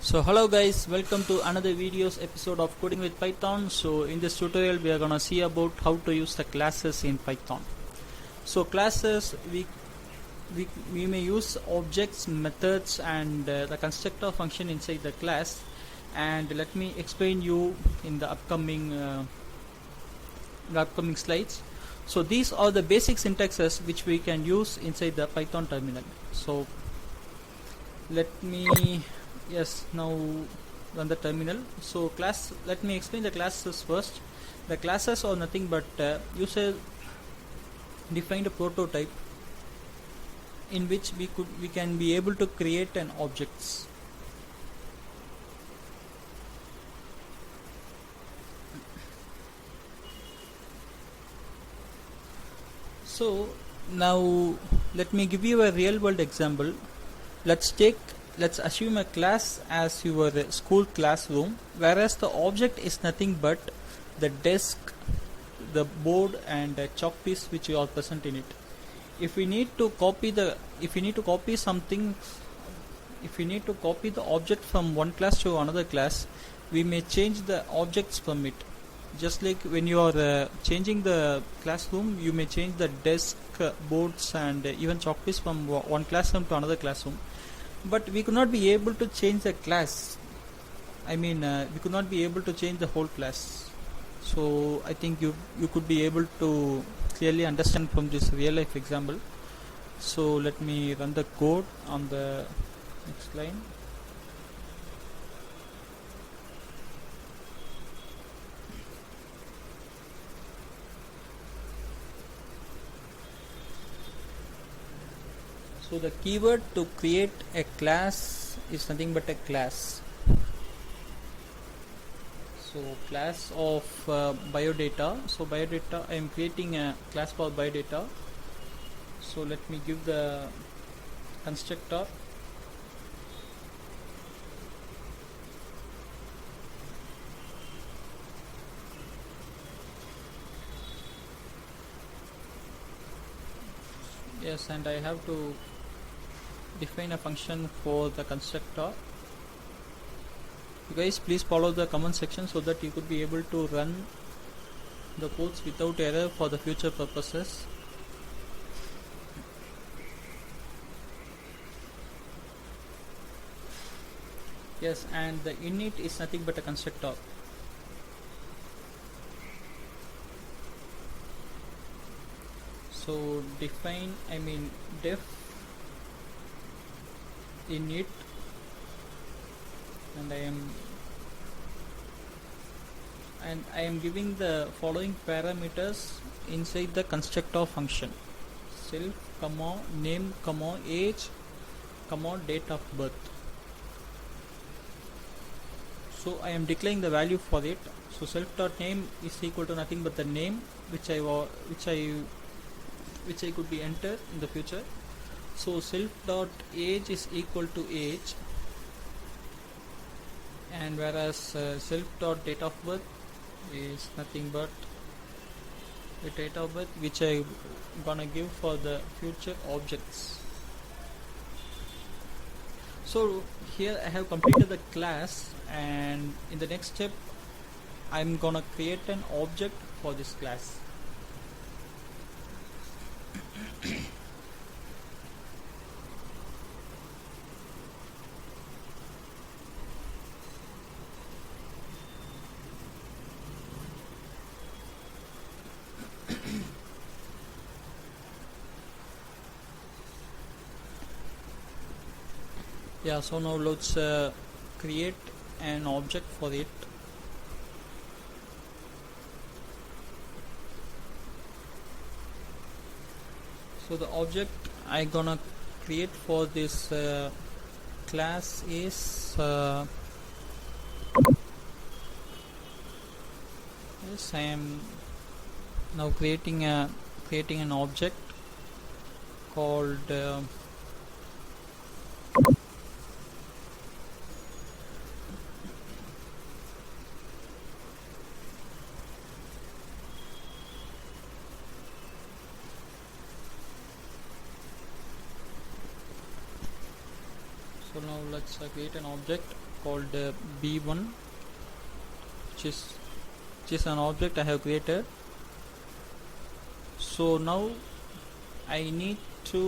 So hello guys, welcome to another videos episode of Coding with Python. So in this tutorial we are gonna see about how to use the classes in Python. So classes, we may use objects, methods and the constructor function inside the class, and let me explain you in the upcoming slides. So these are the basic syntaxes which we can use inside the Python terminal. So let me now run the terminal. So let me explain the classes first. The classes are nothing but user defined a prototype in which we can be able to create an objects. So now let me give you a real world example. Let's assume a class as your school classroom, whereas the object is nothing but the desk, the board and a chalk piece which are present in it. If we need to copy the object from one class to another class, we may change the objects from it. Just like when you are changing the classroom, you may change the desk, boards and even chalk piece from one classroom to another classroom. But we could not be able to change the class. We could not be able to change the whole class. So I think you could be able to clearly understand from this real life example. So let me run the code on the next line. So the keyword to create a class is nothing but a class. So class of biodata. So biodata, I am creating a class for biodata. So let me give the constructor. Yes, and I have to define a function for the constructor. You guys please follow the comment section so that you could be able to run the codes without error for the future purposes. Yes, and the init is nothing but a constructor. So define def init, and I am giving the following parameters inside the constructor function: self, name, age, date of birth. So I am declaring the value for it. So self.name is equal to nothing but the name which I could be entered in the future. So self.age is equal to age, and whereas self.date of birth is nothing but the date of birth which I gonna give for the future objects. So here I have completed the class, and in the next step I'm gonna create an object for this class. Yeah, so now let's create an object for it. So the object I gonna create for this class is yes, I am now creating an object called so now let's create an object called b1, which is an object I have created. So now I need to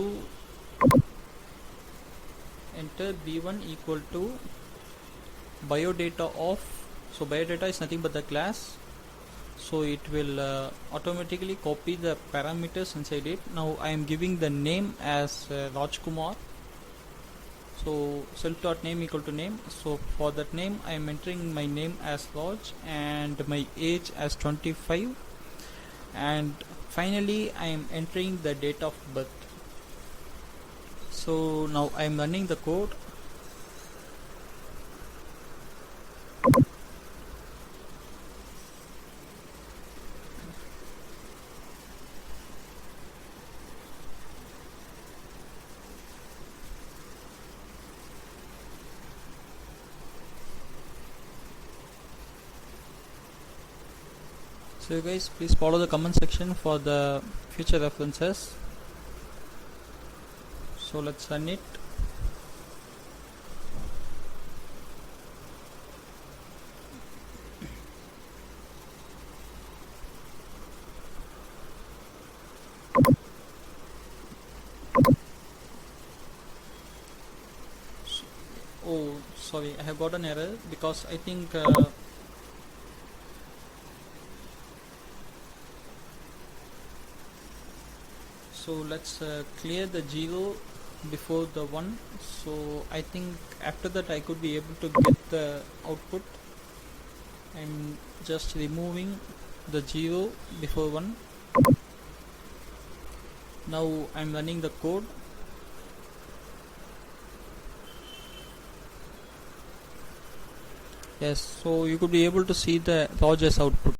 enter b1 equal to biodata of, so biodata is nothing but the class, so it will automatically copy the parameters inside it. Now I am giving the name as Rajkumar, so self.name equal to name. So for that name I am entering my name as Raj and my age as 25, and finally I am entering the date of birth. So now I am running the code. So you guys please follow the comment section for the future references. So let's run it. Oh, sorry, I have got an error because I think so let's clear the 0 before the 1. So I think after that I could be able to get the output. I'm just removing the 0 before 1. Now I'm running the code. Yes, so you could be able to see the Rogers output.